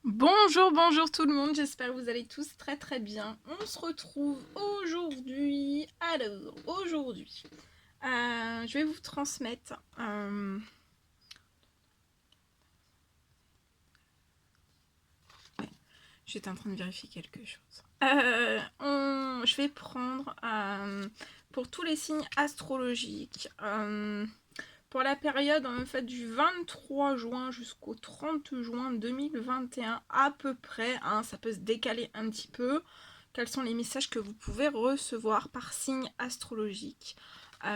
Bonjour, bonjour tout le monde, j'espère que vous allez tous très très bien. On se retrouve aujourd'hui. Alors, aujourd'hui, je vais vous transmettre. J'étais en train de vérifier quelque chose. Je vais prendre pour tous les signes astrologiques. Pour la période en fait du 23 juin jusqu'au 30 juin 2021 à peu près, hein, ça peut se décaler un petit peu. Quels sont les messages que vous pouvez recevoir par signe astrologique?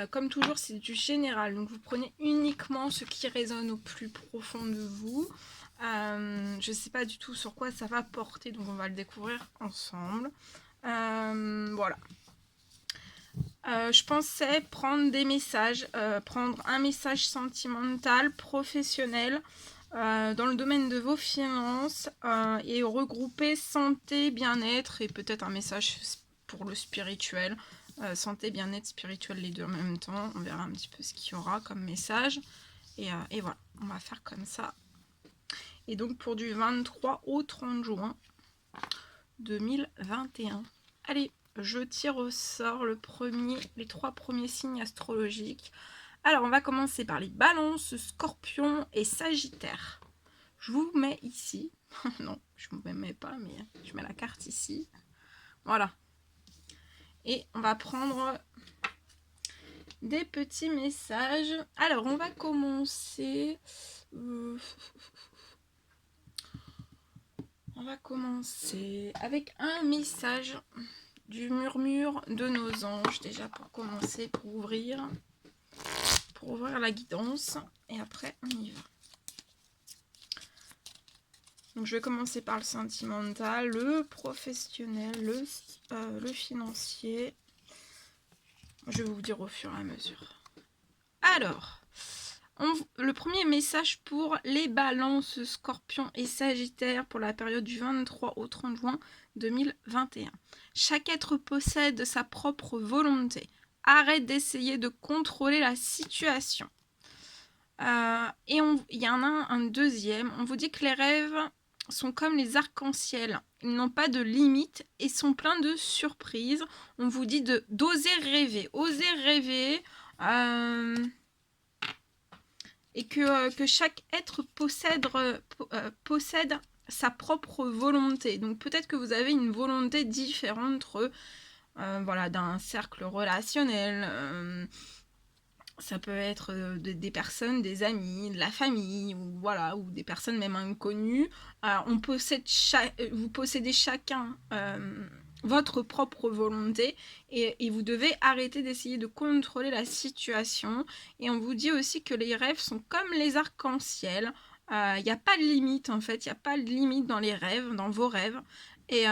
Comme toujours, c'est du général, donc vous prenez uniquement ce qui résonne au plus profond de vous. Je ne sais pas du tout sur quoi ça va porter, donc on va le découvrir ensemble. Voilà. Je pensais prendre des messages, prendre un message sentimental, professionnel, dans le domaine de vos finances, et regrouper santé, bien-être et peut-être un message pour le spirituel. Santé, bien-être, spirituel, les deux en même temps. On verra un petit peu ce qu'il y aura comme message. Et voilà, on va faire comme ça. Et donc pour du 23 au 30 juin 2021. Allez, je tire au sort les trois premiers signes astrologiques. Alors, on va commencer par les balances, scorpions et sagittaires. Je vous mets ici. Non, je ne me mets pas, mais je mets la carte ici. Voilà. Et on va prendre des petits messages. Alors, on va commencer... On va commencer avec un message du murmure de nos anges, déjà pour commencer, pour ouvrir la guidance, et après on y va. Donc je vais commencer par le sentimental, le professionnel, le financier. Je vais vous dire au fur et à mesure. Alors, le premier message pour les balances, scorpions et sagittaires pour la période du 23 au 30 juin 2021. Chaque être possède sa propre volonté. Arrête d'essayer de contrôler la situation. Et il y en a un deuxième. On vous dit que les rêves sont comme les arcs-en-ciel. Ils n'ont pas de limite et sont pleins de surprises. On vous dit d'oser rêver. Oser rêver. Et que chaque être possède sa propre volonté. Donc peut-être que vous avez une volonté différente voilà, d'un cercle relationnel. Ça peut être des personnes, des amis, de la famille, ou voilà, ou des personnes même inconnues. Vous possédez chacun votre propre volonté et vous devez arrêter d'essayer de contrôler la situation. Et on vous dit aussi que les rêves sont comme les arcs-en-ciel. Il n'y a pas de limite en fait, il n'y a pas de limite dans les rêves, dans vos rêves. Et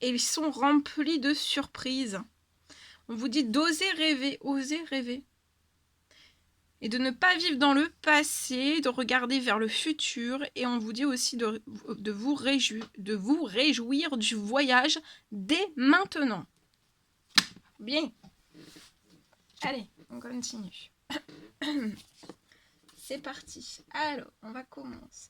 ils sont remplis de surprises. On vous dit d'oser rêver, oser rêver. Et de ne pas vivre dans le passé, de regarder vers le futur. Et on vous dit aussi de vous réjouir du voyage dès maintenant. Bien. Allez, on continue. C'est parti. Alors, on va commencer.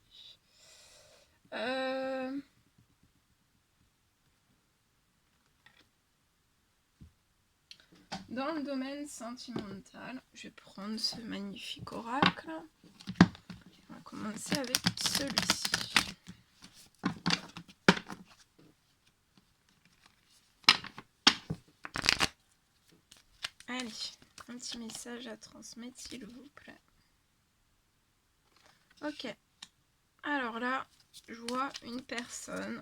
Dans le domaine sentimental, je vais prendre ce magnifique oracle. On va commencer avec celui-ci. Allez, un petit message à transmettre s'il vous plaît. Ok. Alors là, je vois une personne...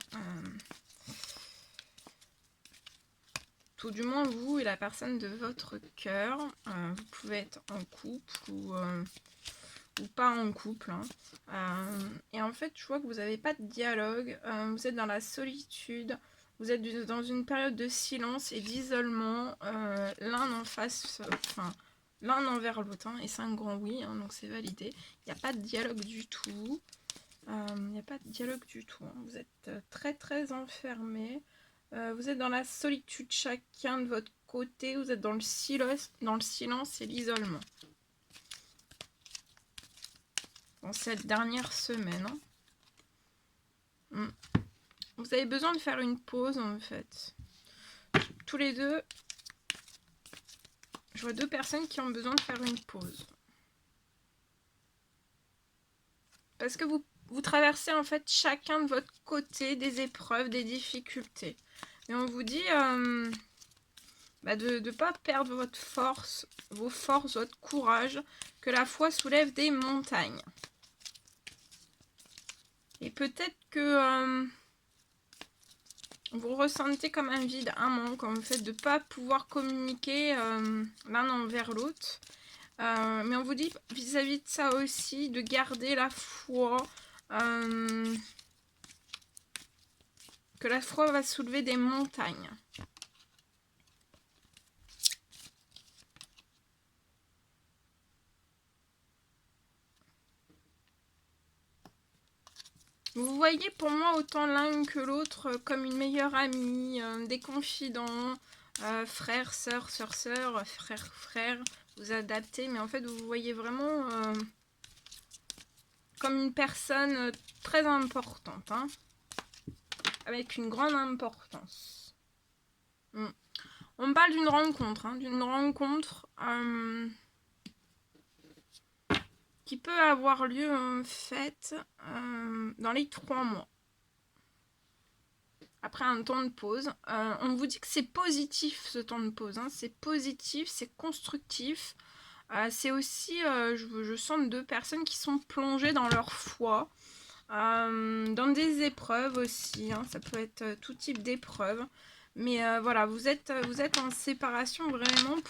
tout du moins vous et la personne de votre cœur. Vous pouvez être en couple ou pas en couple. Et en fait, je vois que vous n'avez pas de dialogue. Vous êtes dans la solitude. Vous êtes dans une période de silence et d'isolement. L'un en face... l'un envers l'autre. Et c'est un grand oui, donc c'est validé. Il n'y a pas de dialogue du tout. Il n'y a pas de dialogue du tout. Vous êtes très très enfermés. Vous êtes dans la solitude chacun de votre côté. Vous êtes dans le silence et l'isolement. dans cette dernière semaine. Vous avez besoin de faire une pause en fait. Tous les deux, je vois 2 personnes qui ont besoin de faire une pause. Parce que vous traversez en fait chacun de votre côté des épreuves, des difficultés. Et on vous dit de ne pas perdre votre force, vos forces, votre courage, que la foi soulève des montagnes. Et peut-être que vous ressentez comme un vide, un manque, en fait, de ne pas pouvoir communiquer l'un envers l'autre. Mais on vous dit vis-à-vis de ça aussi, de garder la foi, que la foi va soulever des montagnes. Vous voyez pour moi autant l'un que l'autre comme une meilleure amie, des confidents, frère, sœur, sœur, frère, frère, vous adaptez, mais en fait vous voyez vraiment comme une personne très importante, hein, avec une grande importance. On parle d'une rencontre, hein, qui peut avoir lieu en fait dans les 3 mois. Après un temps de pause. On vous dit que c'est positif ce temps de pause. Hein. C'est positif, c'est constructif. C'est aussi, je sens 2 personnes qui sont plongées dans leur foi. Dans des épreuves aussi. Hein. Ça peut être tout type d'épreuves. Mais voilà, vous êtes en séparation vraiment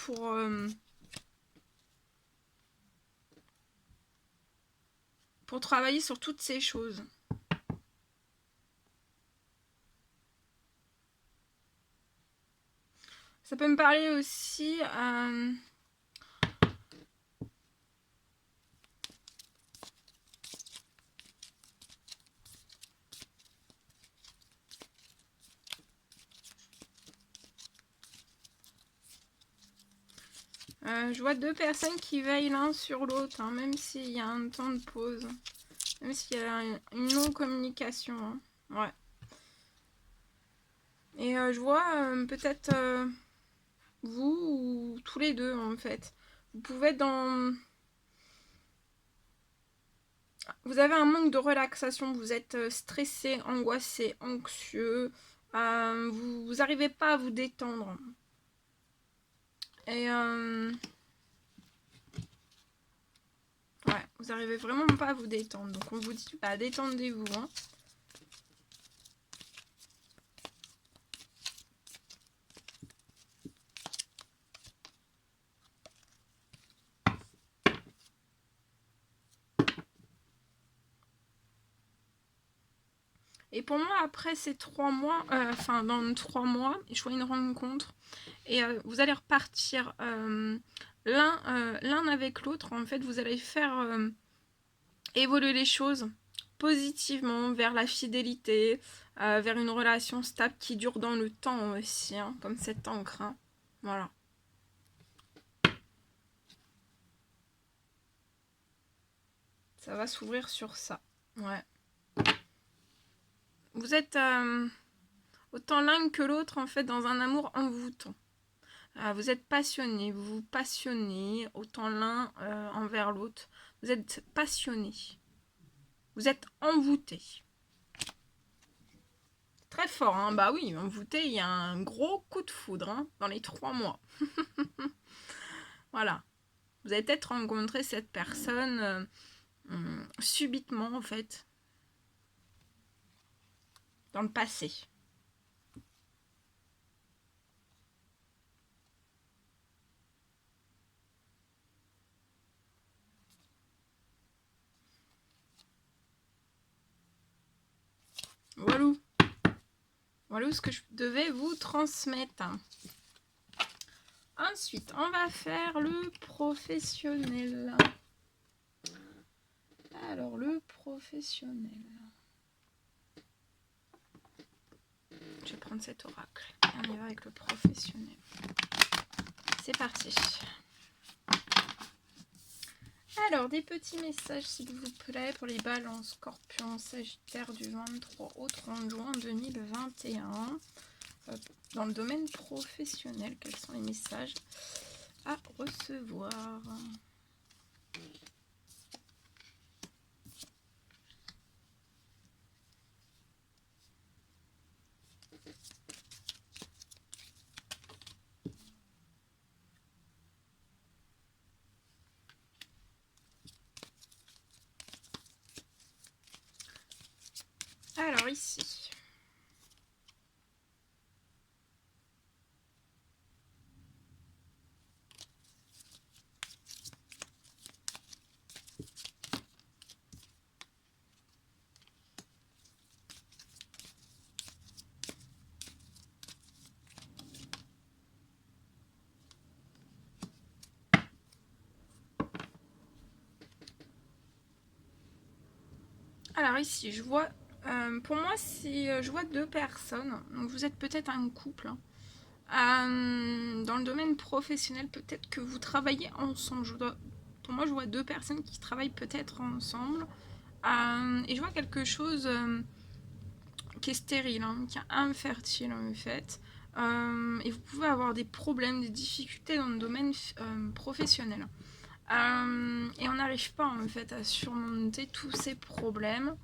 pour travailler sur toutes ces choses. Ça peut me parler aussi... je vois 2 personnes qui veillent l'un sur l'autre, hein, même s'il y a un temps de pause. Même s'il y a une non-communication. Hein. Ouais. Et je vois peut-être vous ou tous les 2 en fait. Vous pouvez être dans... Vous avez un manque de relaxation. Vous êtes stressé, angoissé, anxieux. Vous n'arrivez pas à vous détendre. Et... ouais, vous n'arrivez vraiment pas à vous détendre. Donc on vous dit, détendez-vous. Hein. Et pour moi, après ces 3 mois, dans 3 mois, je vois une rencontre. Et vous allez repartir l'un avec l'autre. En fait, vous allez faire évoluer les choses positivement vers la fidélité, vers une relation stable qui dure dans le temps aussi, hein, comme cette encre. Hein. Voilà. Ça va s'ouvrir sur ça. Ouais. Vous êtes autant l'un que l'autre, en fait, dans un amour envoûtant. Vous êtes passionnés, vous vous passionnez, autant l'un envers l'autre. Vous êtes passionnés. Vous êtes envoûtés. Très fort, hein. Bah oui, envoûté, il y a un gros coup de foudre hein, dans les 3 mois. Voilà. Vous avez peut-être rencontré cette personne subitement, en fait, dans le passé. Voilà. Voilà ce que je devais vous transmettre. Ensuite, on va faire le professionnel. Alors, le professionnel. Je vais prendre cet oracle. Et on y va avec le professionnel. C'est parti. Alors, des petits messages, s'il vous plaît, pour les balances, scorpions, sagittaires du 23 au 30 juin 2021. Dans le domaine professionnel, quels sont les messages à recevoir? Alors ici. Alors ici, je vois, pour moi, si je vois deux personnes, donc vous êtes peut-être un couple, dans le domaine professionnel, peut-être que vous travaillez ensemble. Pour moi, je vois deux personnes qui travaillent peut-être ensemble, et je vois quelque chose qui est stérile, hein, qui est infertile en fait. Et vous pouvez avoir des problèmes, des difficultés dans le domaine professionnel. Et on n'arrive pas en fait à surmonter tous ces problèmes.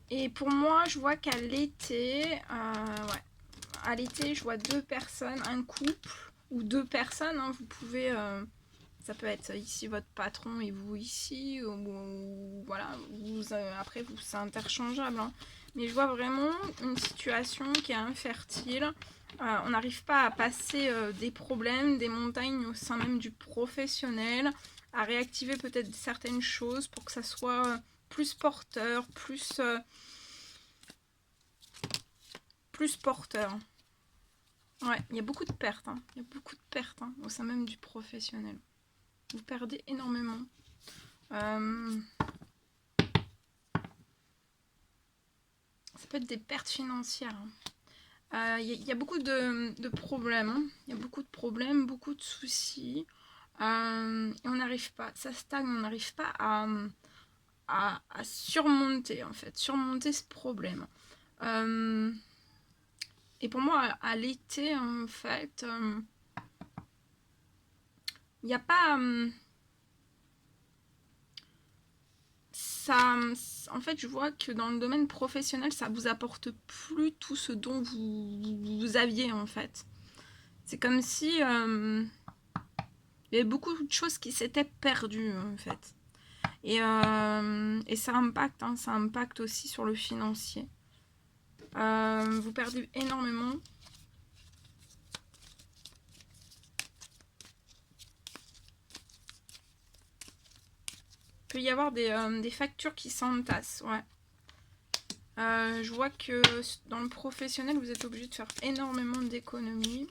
Et pour moi, je vois qu'à l'été, ouais, à l'été, je vois deux personnes, un couple ou deux personnes. Hein, vous pouvez, ça peut être ici votre patron et vous ici, ou voilà, après vous c'est interchangeable. Hein, mais je vois vraiment une situation qui est infertile. On n'arrive pas à passer des problèmes, des montagnes au sein même du professionnel, à réactiver peut-être certaines choses pour que ça soit plus porteur, plus porteur. Ouais, il y a beaucoup de pertes. Hein. Il y a beaucoup de pertes au sein même du professionnel. Vous perdez énormément. Ça peut être des pertes financières. Il y a beaucoup de problèmes. Hein. Il y a beaucoup de problèmes, beaucoup de soucis. Et on n'arrive pas, ça stagne, on n'arrive pas à surmonter en fait, surmonter ce problème. Et pour moi, à l'été, en fait, il n'y a pas... ça, en fait, je vois que dans le domaine professionnel, ça vous apporte plus tout ce dont vous aviez, en fait. C'est comme si il y avait beaucoup de choses qui s'étaient perdues, en fait. Et ça impacte, hein, ça impacte aussi sur le financier. Vous perdez énormément. Il peut y avoir des factures qui s'entassent, ouais. Je vois que dans le professionnel, vous êtes obligé de faire énormément d'économies.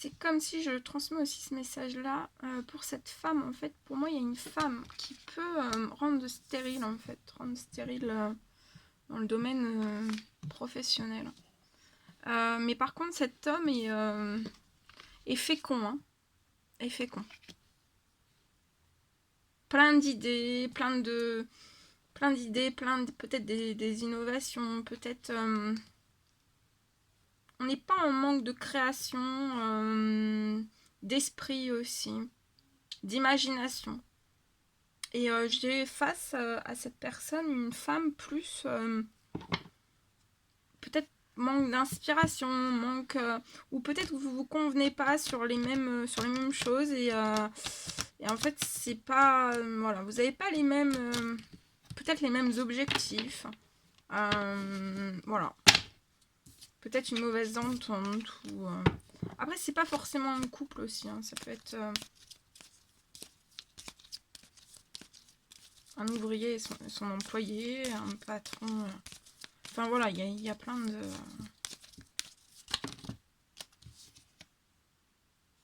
C'est comme si je transmets aussi ce message-là pour cette femme. En fait, pour moi, il y a une femme qui peut rendre stérile, en fait, rendre stérile dans le domaine professionnel. Mais par contre, cet homme est fécond, hein, est fécond. Plein d'idées, peut-être des innovations, peut-être... on n'est pas en manque de création, d'esprit aussi, d'imagination. Et j'ai face à cette personne une femme plus peut-être manque d'inspiration, ou peut-être vous vous convenez pas sur les mêmes choses et en fait c'est pas voilà, vous n'avez pas les mêmes peut-être les mêmes objectifs. Voilà. Peut-être une mauvaise entente ou après c'est pas forcément un couple aussi, hein, ça peut être un ouvrier et son employé, un patron. Enfin voilà, il y a plein de...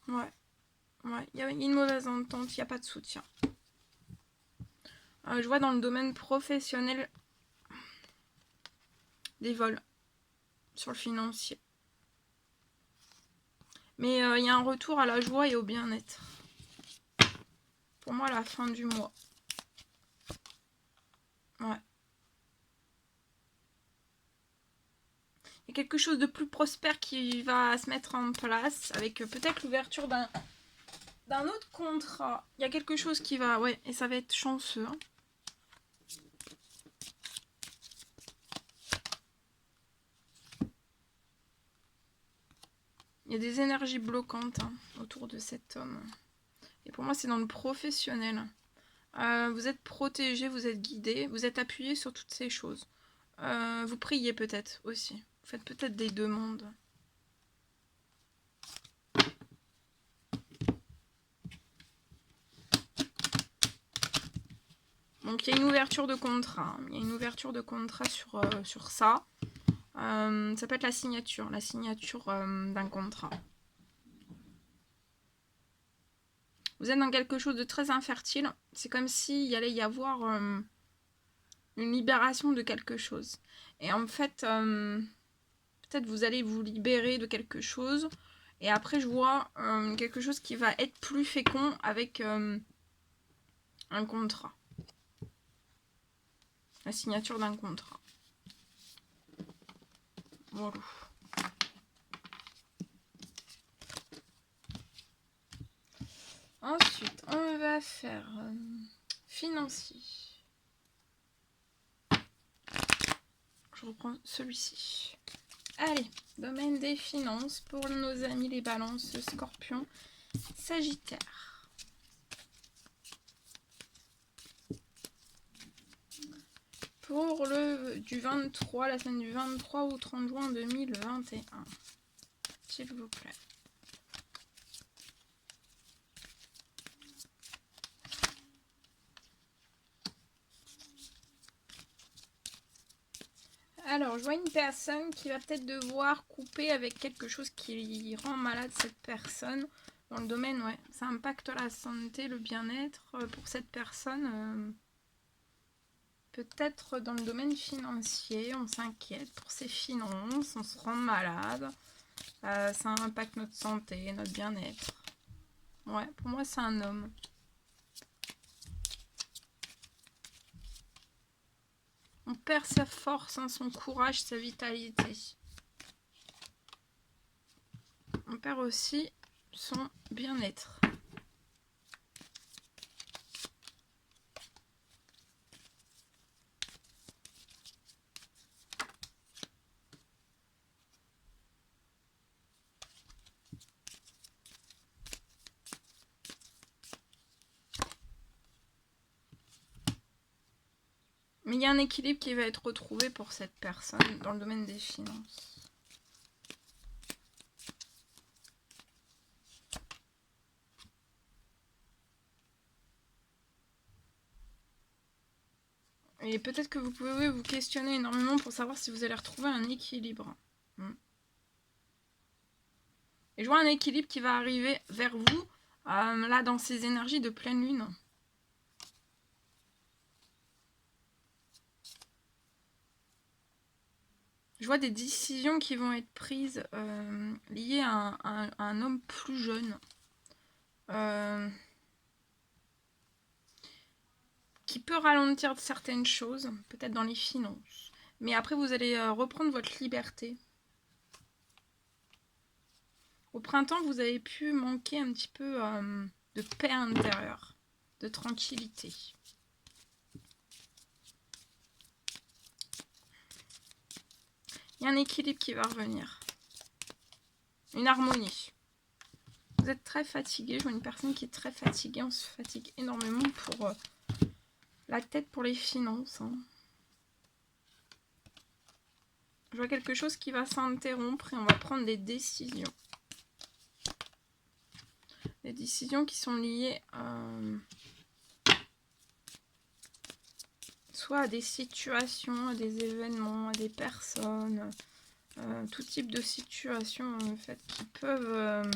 Ouais, il y a une mauvaise entente, il n'y a pas de soutien. Je vois dans le domaine professionnel des vols sur le financier. Mais il y a un retour à la joie et au bien-être. Pour moi, à la fin du mois. Ouais. Il y a quelque chose de plus prospère qui va se mettre en place avec peut-être l'ouverture d'un autre contrat. Il y a quelque chose qui va... Ouais, et ça va être chanceux. Hein. Il y a des énergies bloquantes autour de cet homme. Et pour moi, c'est dans le professionnel. Vous êtes protégé, vous êtes guidé, vous êtes appuyé sur toutes ces choses. Vous priez peut-être aussi. Vous faites peut-être des demandes. Donc il y a une ouverture de contrat. Il y a une ouverture de contrat sur ça. Ça peut être la signature d'un contrat. Vous êtes dans quelque chose de très infertile. C'est comme s'il y allait y avoir une libération de quelque chose. Et en fait, peut-être vous allez vous libérer de quelque chose. Et après, je vois quelque chose qui va être plus fécond avec un contrat. La signature d'un contrat. Voilà. Ensuite, on va faire financier. Je reprends celui-ci. Allez, domaine des finances pour nos amis les balances, scorpions, sagittaire. Pour du 23, la semaine du 23 au 30 juin 2021. S'il vous plaît. Alors, je vois une personne qui va peut-être devoir couper avec quelque chose qui rend malade cette personne. Dans le domaine, ouais, ça impacte la santé, le bien-être pour cette personne. Peut-être dans le domaine financier, on s'inquiète pour ses finances, on se rend malade. Ça impacte notre santé, notre bien-être. Ouais, pour moi, c'est un homme. On perd sa force, son courage, sa vitalité. On perd aussi son bien-être. Mais il y a un équilibre qui va être retrouvé pour cette personne dans le domaine des finances. Et peut-être que vous pouvez vous questionner énormément pour savoir si vous allez retrouver un équilibre. Et je vois un équilibre qui va arriver vers vous, là, dans ces énergies de pleine lune. Je vois des décisions qui vont être prises liées à un homme plus jeune. Qui peut ralentir certaines choses, peut-être dans les finances. Mais après, vous allez reprendre votre liberté. Au printemps, vous avez pu manquer un petit peu de paix intérieure, de tranquillité. Il y a un équilibre qui va revenir. Une harmonie. Vous êtes très fatigué. Je vois une personne qui est très fatiguée. On se fatigue énormément pour la tête, pour les finances. Je vois quelque chose qui va s'interrompre et on va prendre des décisions. Des décisions qui sont liées soit à des situations, à des événements, à des personnes, tout type de situations en fait qui peuvent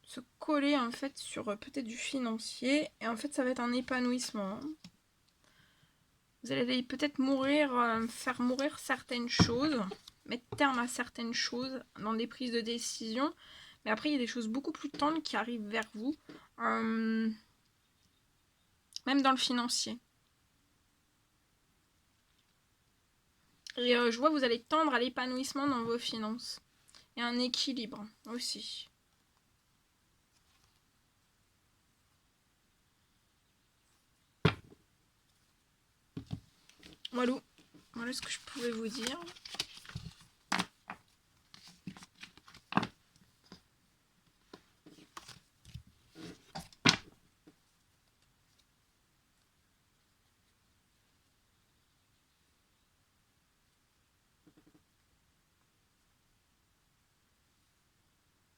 se coller en fait sur peut-être du financier. Et en fait, ça va être un épanouissement. Vous allez peut-être faire mourir certaines choses, mettre terme à certaines choses dans des prises de décision. Mais après, il y a des choses beaucoup plus tendres qui arrivent vers vous. Même dans le financier. Et je vois que vous allez tendre à l'épanouissement dans vos finances. Et un équilibre aussi. Voilà ce que je pouvais vous dire.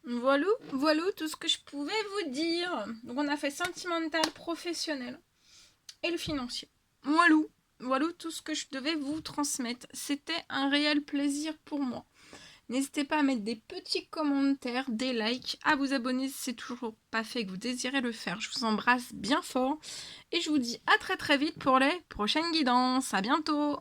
Voilà tout ce que je pouvais vous dire. Donc on a fait sentimental, professionnel et le financier. Voilà tout ce que je devais vous transmettre. C'était un réel plaisir pour moi. N'hésitez pas à mettre des petits commentaires, des likes, à vous abonner si c'est toujours pas fait et que vous désirez le faire. Je vous embrasse bien fort et je vous dis à très vite pour les prochaines guidances. À bientôt!